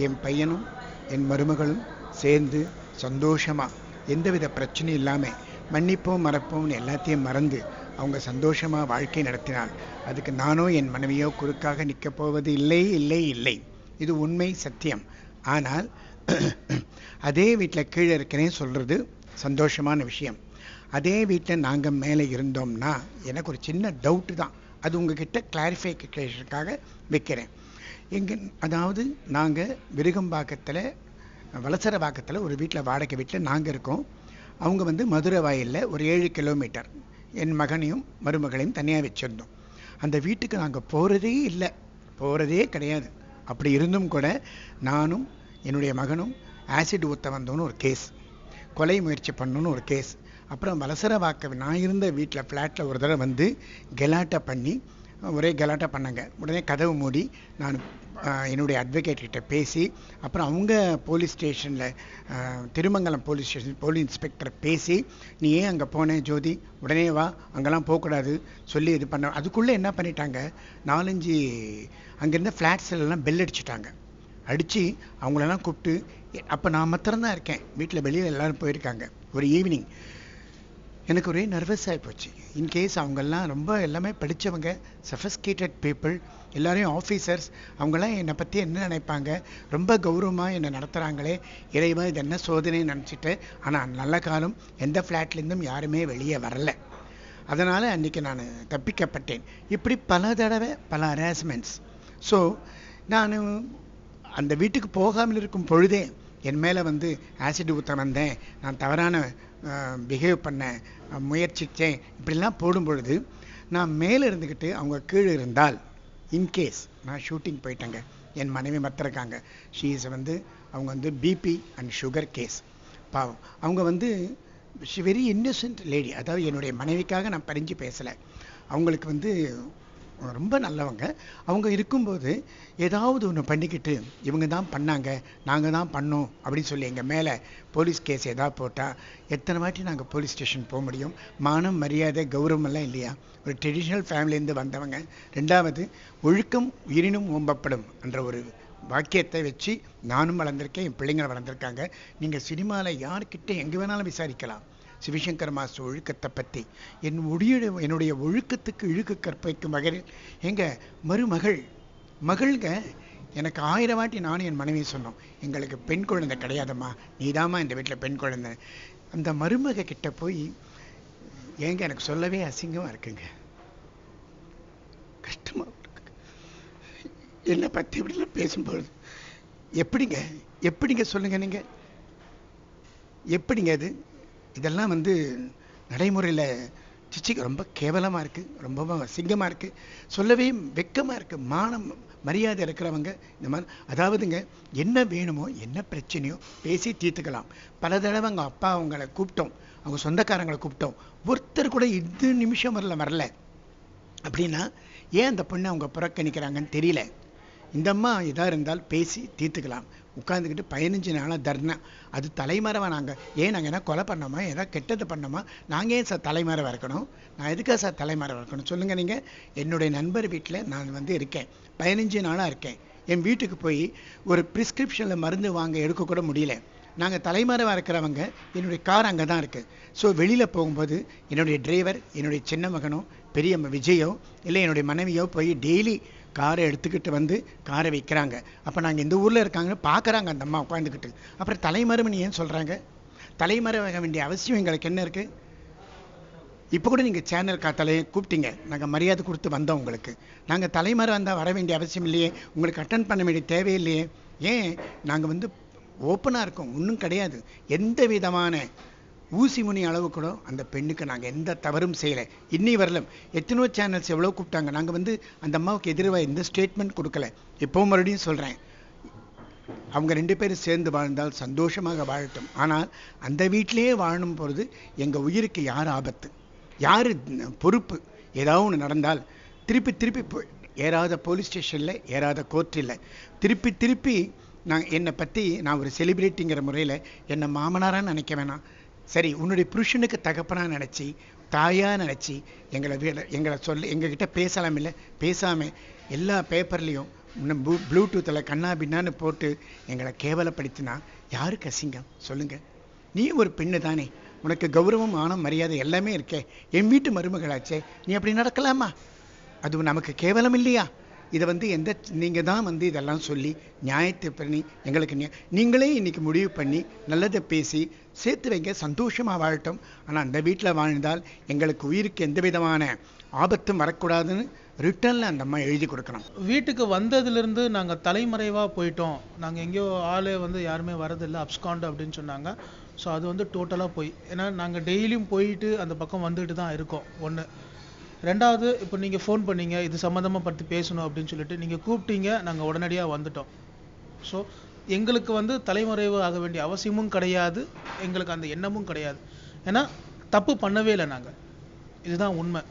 என் பையனும் என் மருமகளும் சேர்ந்து சந்தோஷமாக எந்தவித பிரச்சனையும் இல்லாமல் மன்னிப்போம் மறப்போம்னு எல்லாத்தையும் மறந்து அவங்க சந்தோஷமாக வாழ்க்கை நடத்தினால் அதுக்கு நானோ என் மனைவியோ குறுக்காக நிற்கப் போவது இல்லை இல்லை இல்லை. இது உண்மை சத்தியம். ஆனால் அதே வீட்டில் கீழே இருக்கிறேன்னு சொல்கிறது சந்தோஷமான விஷயம். அதே வீட்டில் நாங்கள் மேலே இருந்தோம்னா எனக்கு ஒரு சின்ன டவுட்டு தான், அது உங்ககிட்ட கிளாரிஃபிகேஷனுக்காக வைக்கிறேன். அதாவது நாங்கள் விருகம்பாக்கத்தில் வலசரவாக்கத்தில் ஒரு வீட்டில் வாடகை வீட்டில் நாங்கள் இருக்கோம். அவங்க வந்து மதுரை வாயிலில் ஒரு 7 கிலோமீட்டர் என் மகனையும் மருமகளையும் தனியாக வச்சுருந்தோம். அந்த வீட்டுக்கு நாங்கள் போகிறதே இல்லை, போகிறதே கிடையாது. அப்படி இருந்தும் கூட நானும் என்னுடைய மகனும் ஆசிட் ஊற்ற வந்தோன்னு ஒரு கேஸ், கொலை முயற்சி பண்ணணுன்னு ஒரு கேஸ், அப்புறம் வலசரவாக்க நான் இருந்த வீட்டில் ஃப்ளாட்டில் ஒரு தடவை வந்து கெலாட்டா பண்ணி ஒரே கலாட்டா பண்ணாங்க. உடனே கதவு மூடி நான் என்னுடைய அட்வொகேட்கிட்ட பேசி அப்புறம் அவங்க போலீஸ் ஸ்டேஷனில் Thirumangalam police station police inspector பேசி நீ ஏன் அங்கே போனேன் ஜோதி, உடனே வா, அங்கெல்லாம் போகக்கூடாது சொல்லி இது பண்ண. அதுக்குள்ளே என்ன பண்ணிட்டாங்க, 4-5 அங்கேருந்த ஃப்ளாட்ஸ்லாம் பெல் அடிச்சுட்டாங்க. அடித்து அவங்களெல்லாம் கூப்பிட்டு, அப்போ நான் மாத்திரம்தான் இருக்கேன் வீட்டில், வெளியில் எல்லோரும் போயிருக்காங்க. ஒரு ஈவினிங் எனக்கு ஒரே நர்வஸ் ஆகி போச்சு. இன்கேஸ் அவங்கெல்லாம் ரொம்ப எல்லாமே படித்தவங்க, சஃபஸ்கேட்டட் பீப்புள், எல்லாரையும் ஆஃபீஸர்ஸ், அவங்களாம் என்னை பற்றி என்ன நினைப்பாங்க, ரொம்ப கௌரவமாக என்னை நடத்துகிறாங்களே, இறைவா இது என்ன சோதனைன்னு நினச்சிட்டு. ஆனால் நல்ல காலம் எந்த ஃப்ளாட்லேருந்தும் யாருமே வெளியே வரலை. அதனால் அன்றைக்கி நான் தப்பிக்கப்பட்டேன். இப்படி பல தடவை பல ஹராஸ்மெண்ட்ஸ். ஸோ நான் அந்த வீட்டுக்கு போகாமல் இருக்கும் பொழுதே என் மேலே வந்து ஆசிட் ஊற்ற வந்தேன், நான் தவறான பிஹேவ் பண்ண முயற்சித்தேன், இப்படிலாம் போடும் பொழுது நான் மேலே இருந்துக்கிட்டு அவங்க கீழே இருந்தால், இன்கேஸ் நான் ஷூட்டிங் போயிட்டேங்க, என் மனைவி மத்திருக்காங்க, ஷீஸ் வந்து அவங்க வந்து பிபி அண்ட் சுகர் கேஸ், பாவம் அவங்க வந்து வெரி இன்னசென்ட் லேடி. அதாவது என்னுடைய மனைவிக்காக நான் பறிஞ்சு பேசலை, அவங்களுக்கு வந்து ரொம்ப நல்லவங்க. அவங்க இருக்கும்போது ஏதாவது ஒன்று பண்ணிக்கிட்டு இவங்க தான் பண்ணாங்க, நாங்கள் தான் பண்ணோம் அப்படின்னு சொல்லி எங்கள் மேலே போலீஸ் கேஸ் ஏதாவது போட்டால் எத்தனை வாட்டி நாங்கள் போலீஸ் ஸ்டேஷன் போக முடியும்? மானம் மரியாதை கௌரவமெல்லாம் இல்லையா? ஒரு ட்ரெடிஷ்னல் ஃபேமிலியிலேருந்து வந்தவங்க. ரெண்டாவது, ஒழுக்கம் உயிரினும் ஓம்பப்படும் என்ற ஒரு வாக்கியத்தை வச்சு நானும் வளர்ந்துருக்கேன், என் பிள்ளைங்க வளர்ந்துருக்காங்க. நீங்கள் சினிமாவில் யார்கிட்ட எங்கே வேணாலும் விசாரிக்கலாம் சிவசங்கர் மாஸ்டர் ஒழுக்கத்தை பற்றி. என்னுடைய ஒழுக்கத்துக்கு இழுக்கு கற்பிக்கும் வகையில் எங்கள் மகள்க எனக்கு 1000 வாட்டி நானும் என் மனைவி சொன்னோம், எங்களுக்கு பெண் குழந்தை கிடையாதம்மா, நீதாம்மா இந்த வீட்டில் பெண் குழந்தை. அந்த மருமக கிட்ட போய் ஏங்க எனக்கு சொல்லவே அசிங்கமாக இருக்குங்க, கஷ்டமாக இருக்கு என்னை பற்றி இப்படிலாம் பேசும்பொழுது. எப்படிங்க சொல்லுங்க, நீங்கள் எப்படிங்க அது? இதெல்லாம் வந்து நடைமுறையில் சிச்சிக்கு ரொம்ப கேவலமாக இருக்குது, ரொம்ப அசிங்கமாக இருக்குது, சொல்லவே வெக்கமாக இருக்குது. மானம் மரியாதை இருக்கிறவங்க இந்த மாதிரி, அதாவதுங்க என்ன வேணுமோ என்ன பிரச்சனையோ பேசி தீர்த்துக்கலாம். பல தடவை அவங்க அப்பா அவங்கள கூப்பிட்டோம், அவங்க சொந்தக்காரங்களை கூப்பிட்டோம், ஒருத்தர் கூட இது நிமிஷம் வரல. அப்படின்னா ஏன் அந்த பொண்ணை அவங்க புறக்கணிக்கிறாங்கன்னு தெரியல. இந்த அம்மா இதாக இருந்தால் பேசி தீர்த்துக்கலாம். உட்காந்துக்கிட்டு 15 நாளாக தர்ணா, அது தலைமறைவாக நாங்கள் நாங்கள் என்ன கொலை பண்ணோமா, ஏதாவது கெட்டது பண்ணோமா? நாங்கள் ஏன் சார் தலைமறைவாக இருக்கணும்? நான் எதுக்காக சார் தலைமறைவாக இருக்கணும் சொல்லுங்கள்? நீங்கள் என்னுடைய நண்பர் வீட்டில் நான் வந்து இருக்கேன், 15 நாளாக இருக்கேன். என் வீட்டுக்கு போய் ஒரு ப்ரிஸ்கிரிப்ஷனில் மருந்து வாங்க எடுக்கக்கூட முடியல. நாங்கள் தலைமறைவாக இருக்கிறவங்க, என்னுடைய கார் அங்கே தான் இருக்குது. ஸோ வெளியில் போகும்போது என்னுடைய டிரைவர், என்னுடைய சின்ன மகனோ பெரிய விஜயோ இல்லை என்னுடைய மனைவியோ போய் டெய்லி காரை எடுத்துக்கிட்டு வந்து காரை வைக்கிறாங்க. அப்போ நாங்கள் இந்த ஊரில் இருக்காங்கன்னு பார்க்குறாங்க அந்த அம்மா உட்காந்துக்கிட்டு. அப்புறம் தலைமறைவுன்னு ஏன் சொல்கிறாங்க? தலைமறைவாக வேண்டிய அவசியம் எங்களுக்கு என்ன இருக்குது? இப்போ கூட நீங்கள் சேனல் கூப்பிட்டீங்க, நாங்கள் மரியாதை கொடுத்து வந்தோம் உங்களுக்கு. நாங்கள் தலைமறை வந்தால் வர வேண்டிய அவசியம் இல்லையே, உங்களுக்கு அட்டன் பண்ண வேண்டிய தேவையில்லையே. ஏன் நாங்கள் வந்து ஓப்பனாக இருக்கோம், ஒன்றும் கிடையாது. எந்த விதமான ஊசி முனி அளவு கூட அந்த பெண்ணுக்கு நாங்கள் எந்த தவறும் செய்யலை. இன்னி வரலும் எத்தனையோ சேனல்ஸ் எவ்வளோ கூப்பிட்டாங்க, நாங்கள் வந்து அந்த அம்மாவுக்கு எதிராக எந்த ஸ்டேட்மெண்ட் கொடுக்கல. இப்போவும் மறுபடியும் சொல்கிறேன், அவங்க 2 பேரும் சேர்ந்து வாழ்ந்தால் சந்தோஷமாக வாழட்டும். ஆனால் அந்த வீட்டிலேயே வாழணும் பொழுது எங்கள் உயிருக்கு யார் ஆபத்து, யார் பொறுப்பு? ஏதாவது ஒன்று நடந்தால் திருப்பி ஏறாத போலீஸ் ஸ்டேஷனில், ஏறாத கோர்ட்டில் திருப்பி என்னை பற்றி நான் ஒரு செலிபிரிட்டிங்கிற முறையில் என்னை மாமனாரான்னு நினைக்க வேணாம். சரி, உன்னுடைய புருஷனுக்கு தகப்பனாக நினச்சி, தாயாக நினச்சி எங்களை எங்ககிட்ட பேசலாம் இல்லை? பேசாமல் எல்லா பேப்பர்லேயும் இன்னும் ப்ளூடூத்தில் கண்ணா பின்னான்னு போட்டு எங்களை கேவலப்படுத்தினா யாருக்கு அசிங்கம் சொல்லுங்க? நீ ஒரு பெண்ணு தானே, உனக்கு கௌரவம் ஆன மரியாதை எல்லாமே இருக்கே, என் வீட்டு மருமகளாச்சே, நீ அப்படி நடக்கலாமா? அது நமக்கு கேவலம் இல்லையா? இதை நீங்கள் தான் இதெல்லாம் சொல்லி நியாயத்தை பண்ணி எங்களுக்கு நீங்களே இன்னைக்கு முடிவு பண்ணி நல்லதை பேசி சேர்த்து வைங்க, சந்தோஷமாக வாழட்டும். ஆனால் அந்த வீட்டில் வாழ்ந்தால் எங்களுக்கு உயிருக்கு எந்த விதமான ஆபத்தும் வரக்கூடாதுன்னு ரிட்டர்னில் அந்த அம்மா எழுதி கொடுக்கணும். வீட்டுக்கு வந்ததுலேருந்து நாங்கள் தலைமறைவாக போயிட்டோம், நாங்கள் எங்கேயோ ஆளே யாருமே வரதில்லை, அப்ஸ்காண்ட் அப்படின்னு சொன்னாங்க. ஸோ அது டோட்டலாக போய், ஏன்னா நாங்கள் டெய்லியும் போயிட்டு அந்த பக்கம் வந்துட்டு தான் இருக்கோம். ஒன்று. ரெண்டாவது, இப்போ நீங்கள் ஃபோன் பண்ணீங்க இது சம்மந்தமாக பற்றி பேசணும் அப்படின்னு சொல்லிட்டு நீங்கள் கூப்பிட்டீங்க, நாங்கள் உடனடியாக வந்துட்டோம். ஸோ எங்களுக்கு தலைமறைவு ஆக வேண்டிய அவசியமும் கிடையாது, எங்களுக்கு அந்த எண்ணமும் கிடையாது. ஏன்னா தப்பு பண்ணவே இல்லை நாங்கள், இதுதான் உண்மை.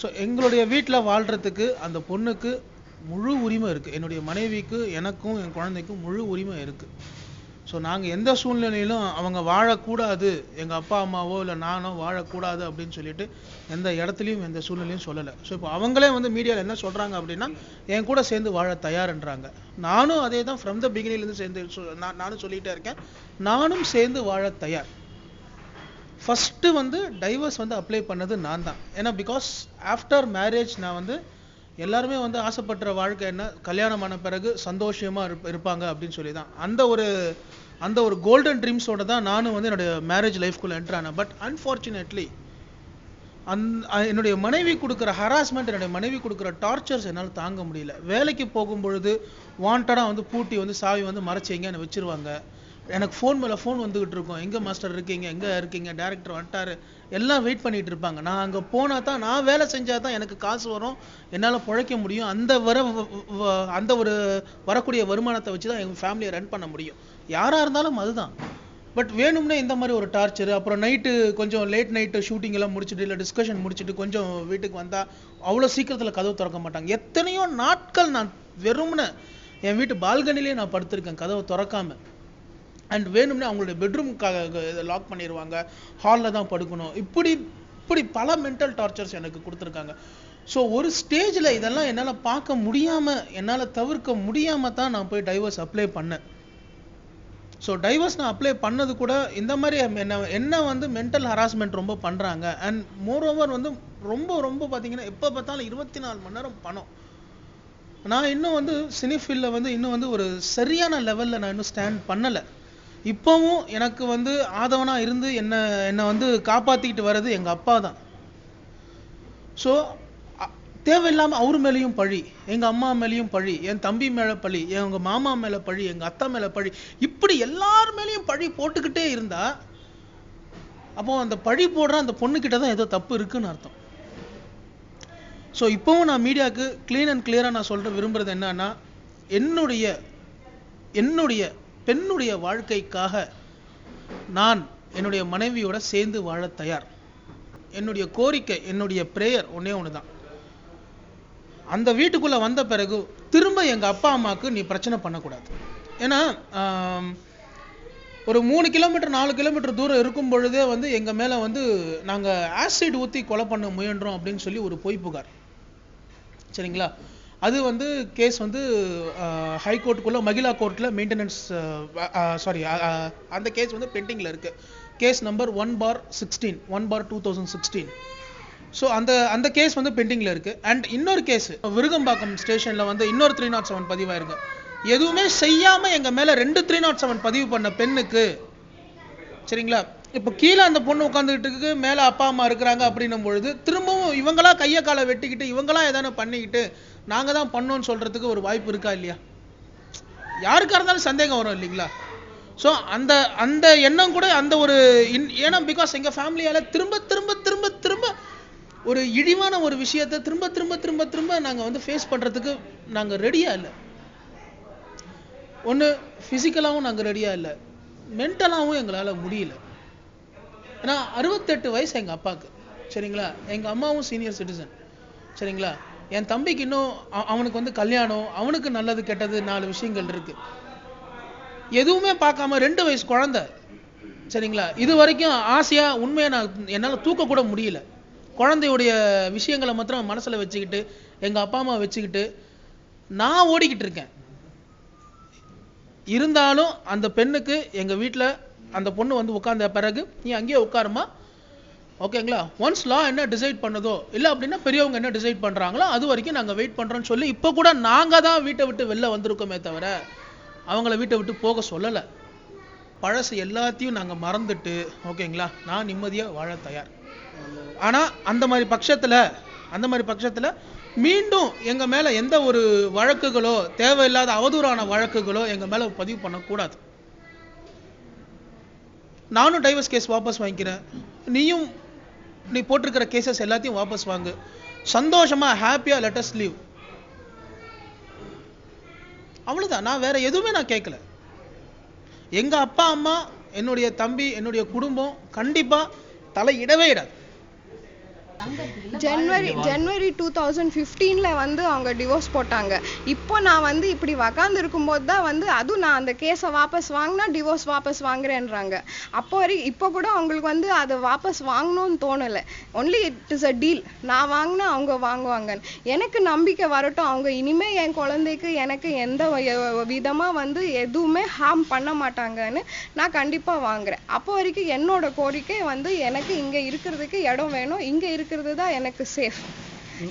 ஸோ எங்களுடைய வீட்டில் வாழ்கிறதுக்கு அந்த பொண்ணுக்கு முழு உரிமை இருக்குது, என்னுடைய மனைவிக்கு எனக்கும் என் குழந்தைக்கும் முழு உரிமை இருக்குது. ஸோ நாங்கள் எந்த சூழ்நிலையிலும் அவங்க வாழக்கூடாது, எங்கள் அப்பா அம்மாவோ இல்லை நானோ வாழக்கூடாது அப்படின்னு சொல்லிட்டு எந்த இடத்துலையும் எந்த சூழ்நிலையும் சொல்லலை. ஸோ இப்போ அவங்களே மீடியாவில் என்ன சொல்கிறாங்க அப்படின்னா என் கூட சேர்ந்து வாழ தயார்ன்றாங்க. நானும் அதே தான் ஃப்ரம் த பிகினிங்லேருந்து சேர்ந்து நானும் சொல்லிகிட்டே இருக்கேன், நானும் சேர்ந்து வாழ தயார். ஃபஸ்ட்டு டைவர்ஸ் அப்ளை பண்ணது நான் தான். ஏன்னா பிகாஸ் ஆஃப்டர் மேரேஜ் நான் எல்லாருமே ஆசைப்படுற வாழ்க்கை என்ன, கல்யாணமான பிறகு சந்தோஷமாக இருப்பாங்க அப்படின்னு சொல்லி தான் அந்த ஒரு கோல்டன் ட்ரீம்ஸோட தான் நானும் என்னுடைய மேரேஜ் லைஃப்குள்ளே என்டர் ஆனேன். பட் அன்ஃபார்ச்சுனேட்லி என்னுடைய மனைவி கொடுக்குற ஹராஸ்மெண்ட், என்னுடைய மனைவி கொடுக்குற டார்ச்சர்ஸ் என்னால் தாங்க முடியல. வேலைக்கு போகும்பொழுது வாண்டடாக பூட்டி சாவி மறைச்சி எங்கே என்னை வச்சிருவாங்க. எனக்கு ஃபோன் மேலே ஃபோன் வந்துக்கிட்டு இருக்கும், எங்கே மாஸ்டர் இருக்கீங்க, எங்கே இருக்கீங்க, டேரக்டர் வந்துட்டாரு, எல்லாம் வெயிட் பண்ணிகிட்டு இருப்பாங்க. நான் அங்கே போனால் தான், நான் வேலை செஞ்சால் தான் எனக்கு காசு வரும், என்னால் பிழைக்க முடியும், அந்த ஒரு வரக்கூடிய வருமானத்தை வச்சு தான் எங்கள் ஃபேமிலியை ரன் பண்ண முடியும். யாராக இருந்தாலும் அதுதான். பட் வேணும்னே இந்த மாதிரி ஒரு டார்ச்சர். அப்புறம் நைட்டு கொஞ்சம் லேட் நைட்டு ஷூட்டிங் எல்லாம் முடிச்சுட்டு இல்லை டிஸ்கஷன் முடிச்சுட்டு கொஞ்சம் வீட்டுக்கு வந்தால் அவ்வளோ சீக்கிரத்தில் கதவு திறக்க மாட்டாங்க. எத்தனையோ நாட்கள் நான் வெறும்னு என் வீட்டு பால்கனிலே நான் படுத்திருக்கேன் கதவை திறக்காமல். அண்ட் வேணும்னே அவங்களுடைய பெட்ரூம்காக லாக் பண்ணிடுவாங்க, ஹாலில் தான் படுக்கணும். இப்படி பல மென்டல் டார்ச்சர்ஸ் எனக்கு கொடுத்துருக்காங்க. ஸோ ஒரு ஸ்டேஜில் இதெல்லாம் என்னால் பார்க்க முடியாமல், என்னால் தவிர்க்க முடியாமல் தான் நான் போய் டைவர்ஸ் அப்ளை பண்ணேன். ஸோ டைவர்ஸ் நான் அப்ளை பண்ணது கூட இந்த மாதிரி என்ன மென்டல் ஹராஸ்மெண்ட் ரொம்ப பண்ணுறாங்க. அண்ட் மோரோவர் ரொம்ப பார்த்தீங்கன்னா எப்போ பார்த்தாலும் 24 மணி நேரம் பணம். நான் இன்னும் சினி ஃபீல்டில் இன்னும் ஒரு சரியான லெவலில் நான் இன்னும் ஸ்டாண்ட் பண்ணலை. இப்போவும் எனக்கு ஆதவனாக இருந்து என்னை காப்பாற்றிக்கிட்டு வர்றது எங்கள் அப்பா தான். ஸோ தேவையில்லாமல் அவர் மேலேயும் பழி, எங்கள் அம்மா மேலேயும் பழி, என் தம்பி மேலே பழி, எங்கள் மாமா மேலே பழி, எங்கள் அத்தா மேலே பழி, இப்படி எல்லார் மேலேயும் பழி போட்டுக்கிட்டே இருந்தா அப்போ அந்த பழி போடுற அந்த பொண்ணுக்கிட்ட தான் ஏதோ தப்பு இருக்குன்னு அர்த்தம். ஸோ இப்போவும் நான் மீடியாவுக்கு க்ளீன் அண்ட் கிளியராக நான் சொல்ல விரும்புகிறது என்னன்னா, என்னுடைய பெண்ணுடைய வாழ்க்கைக்காக நான் என்னுடைய மனைவியோட சேர்ந்து வாழ தயார். என்னுடைய கோரிக்கை, என்னுடைய பிரேயர் ஒன்னே ஒன்று தான். அந்த வீட்டுக்குள்ளே வந்த பிறகு திரும்ப எங்கள் அப்பா அம்மாவுக்கு நீ பிரச்சனை பண்ணக்கூடாது. ஏன்னா ஒரு 3 கிலோமீட்டர் 4 கிலோமீட்டர் தூரம் இருக்கும் பொழுதே எங்கள் மேலே நாங்கள் ஆசிட் ஊற்றி கொலை பண்ண முயன்றோம் அப்படின்னு சொல்லி ஒரு பொய் புகார். சரிங்களா? அது கேஸ் ஹைகோர்ட்டுக்குள்ளே மகிழா கோர்ட்டில் மெயின்டெனன்ஸ் அந்த கேஸ் பெண்டிங்கில் இருக்குது. Case number 1/2016. ஸோ அந்த கேஸ் பெண்டிங்கில் இருக்குது. அண்ட் இன்னொரு கேஸ் விருகம்பாக்கம் ஸ்டேஷனில் இன்னொரு 307 பதிவாயிருக்கு. எதுவுமே செய்யாமல் எங்கள் மேலே 2 307 பதிவு பண்ண பெண்ணுக்கு, சரிங்களா, இப்போ கீழே அந்த பொண்ணு உட்காந்துக்கிட்டு மேலே அப்பா அம்மா இருக்கிறாங்க அப்படின்னும் பொழுது திரும்பவும் இவங்களா கையை காலை வெட்டிக்கிட்டு இவங்களா எதானு பண்ணிக்கிட்டு நாங்கள் தான் பண்ணோன்னு சொல்கிறதுக்கு ஒரு வாய்ப்பு இருக்கா இல்லையா? யாருக்காக இருந்தாலும் சந்தேகம் வரும் இல்லைங்களா? ஸோ அந்த எண்ணம் கூட அந்த ஒரு ஏன்னா பிகாஸ் எங்கள் ஃபேமிலியால் திரும்ப ஒரு இழிவான ஒரு விஷயத்தை திரும்ப நாங்கள் ஃபேஸ் பண்ணுறதுக்கு நாங்கள் ரெடியாக இல்லை. ஒன்று ஃபிசிக்கலாகவும் நாங்கள் ரெடியாக இல்லை, மென்டலாகவும் எங்களால் முடியல. ஏன்னா 68 வயசு எங்கள் அப்பாவுக்கு, சரிங்களா, எங்கள் அம்மாவும் சீனியர் சிட்டிசன், சரிங்களா, என் தம்பிக்கு இன்னும் அவனுக்கு கல்யாணம், அவனுக்கு நல்லது கெட்டது 4 விஷயங்கள் இருக்கு. எதுவுமே பார்க்காம 2 வயசு குழந்தை, சரிங்களா, இது வரைக்கும் ஆசையாக உண்மையாக என்னால் தூக்க கூட முடியல. குழந்தையுடைய விஷயங்களை மாத்திரம் மனசில் வச்சுக்கிட்டு எங்கள் அப்பா அம்மா வச்சுக்கிட்டு நான் ஓடிக்கிட்டு இருக்கேன். இருந்தாலும் அந்த பெண்ணுக்கு எங்க வீட்ல அந்த பொண்ணு வந்து உட்கார்ந்த பிறகு நீ அங்கேயே உட்காருமா, ஓகேங்களா, ஒன்ஸ் லா என்ன டிசைட் பண்ணதோ இல்ல அப்படின்னா பெரியவங்க என்ன டிசைட் பண்றாங்களோ அது வரைக்கும் நாங்க வெயிட் பண்றோம்னு சொல்லி இப்ப கூட நாங்க தான் வீட்டை விட்டு வெளில வந்திருக்கோமே தவிர அவங்கள வீட்டை விட்டு போக சொல்லல. பழசு எல்லாத்தையும் நாங்க மறந்துட்டு, ஓகேங்களா, நான் நிம்மதியா வாழ தயார். ஆனா அந்த மாதிரி பட்சத்துல மீண்டும் எங்க மேல எந்த ஒரு வழக்குகளோ தேவையில்லாத அவதூறான வழக்குகளோ எங்க மேல பதிவு பண்ணக்கூடாது. நானும் டைவர்ஸ் கேஸ் வாபஸ் வாங்கிக்கிறேன், நீ போட்டிருக்கிற கேசஸ் எல்லாத்தையும் வாபஸ் வாங்கு, சந்தோஷமா ஹாப்பியா லெட் அஸ் லீவ். அவ்வளவுதான். நான் வேற எதுவுமே நான் கேட்கல. எங்க அப்பா அம்மா, என்னுடைய தம்பி, என்னுடைய குடும்பம் கண்டிப்பா தலையிடவே இடாது. ஜனவரி 2015ல வந்து அவங்க டிவோர்ஸ் போட்டாங்க. இப்போ நான் வந்து இப்படி உக்காந்து இருக்கும்போது தான் வந்து அதுவும் நான் அந்த கேஸை வாபஸ் வாங்கினா டிவோர்ஸ் வாபஸ் வாங்குறேன்றாங்க. இப்போ கூட அவங்களுக்கு வந்து அதை வாபஸ் வாங்கணும்னு தோணலை. Only it is a deal. நான் வாங்கினா அவங்க வாங்குவாங்கன்னு எனக்கு நம்பிக்கை வரட்டும். அவங்க இனிமே என் குழந்தைக்கு எனக்கு எந்த விதமா வந்து எதுவுமே ஹார்ம் பண்ண மாட்டாங்கன்னு நான் கண்டிப்பா வாங்குறேன். அப்போ வரைக்கும் என்னோட கோரிக்கை வந்து எனக்கு இங்க இருக்கிறதுக்கு இடம் வேணும், இங்க இருக்கிறது தான் எனக்கு சேஃப்.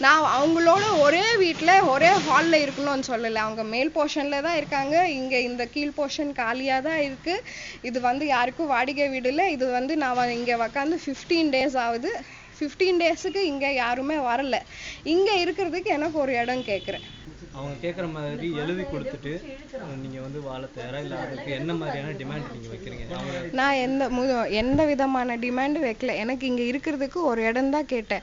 நான் அவங்களோட ஒரே வீட்டில் ஒரே ஹாலில் இருக்கணும்னு சொல்லலை. அவங்க மேல் போர்ஷனில் தான் இருக்காங்க, இங்கே இந்த கீழ் போர்ஷன் காலியாக தான் இருக்குது. இது வந்து யாருக்கும் வாடகை வீடுல. இது வந்து நான் இங்கே உக்காந்து 15 days ஆகுது. 15 daysக்கு இங்கே யாருமே வரல. இங்கே இருக்கிறதுக்கு எனக்கு ஒரு இடம் கேட்குறேன். அவங்க கேட்குற மாதிரி எழுதி கொடுத்துட்டு நீங்கள் வந்து வாழ தயாரா, இல்லை அதுக்கு என்ன மாதிரியான டிமாண்ட் நீங்கள் வைக்கிறீங்க? நான் எந்த விதமான டிமாண்டும் வைக்கல. எனக்கு இங்கே இருக்கிறதுக்கு ஒரு இடம் தான் கேட்டேன்.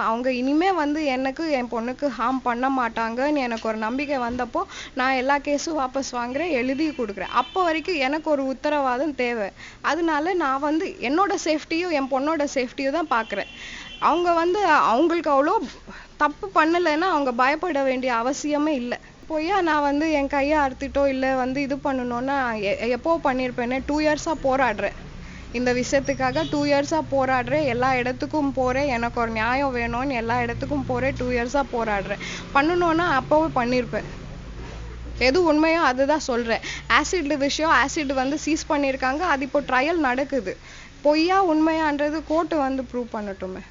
அவங்க இனிமே வந்து எனக்கு என் பொண்ணுக்கு ஹார்ம் பண்ண மாட்டாங்கன்னு எனக்கு ஒரு நம்பிக்கை வந்தப்போ நான் எல்லா கேஸும் வாபஸ் வாங்குறேன், எழுதி கொடுக்குறேன். அப்போ வரைக்கும் எனக்கு ஒரு உத்தரவாதம் தேவை. அதனால நான் வந்து என்னோட சேஃப்டியும் என் பொண்ணோட சேஃப்டியும் தான் பார்க்குறேன். அவங்க வந்து அவங்களுக்கு அவ்வளோ தப்பு பண்ணலைன்னா அவங்க பயப்பட வேண்டிய அவசியமே இல்லை. போயா நான் வந்து என் கையை அறுத்துட்டோ இல்லை வந்து இது பண்ணணும்னா எப்போ பண்ணியிருப்பேன்னு 2 years-ஆ போராடுறேன். இந்த விஷயத்துக்காக 2 years-ஆ போராடுறேன். எல்லா இடத்துக்கும் போகிறேன், எனக்கு ஒரு நியாயம் வேணும்னு எல்லா இடத்துக்கும் போகிறேன். 2 years-ஆ போராடுறேன். பண்ணணும்னா அப்போவே பண்ணியிருப்பேன். எது உண்மையோ அதுதான் சொல்கிறேன். ஆசிட் வந்து சீஸ் பண்ணியிருக்காங்க. அது இப்போ ட்ரையல் நடக்குது. பொய்யா உண்மையான்றது கோர்ட்டு வந்து ப்ரூவ் பண்ணட்டுமே.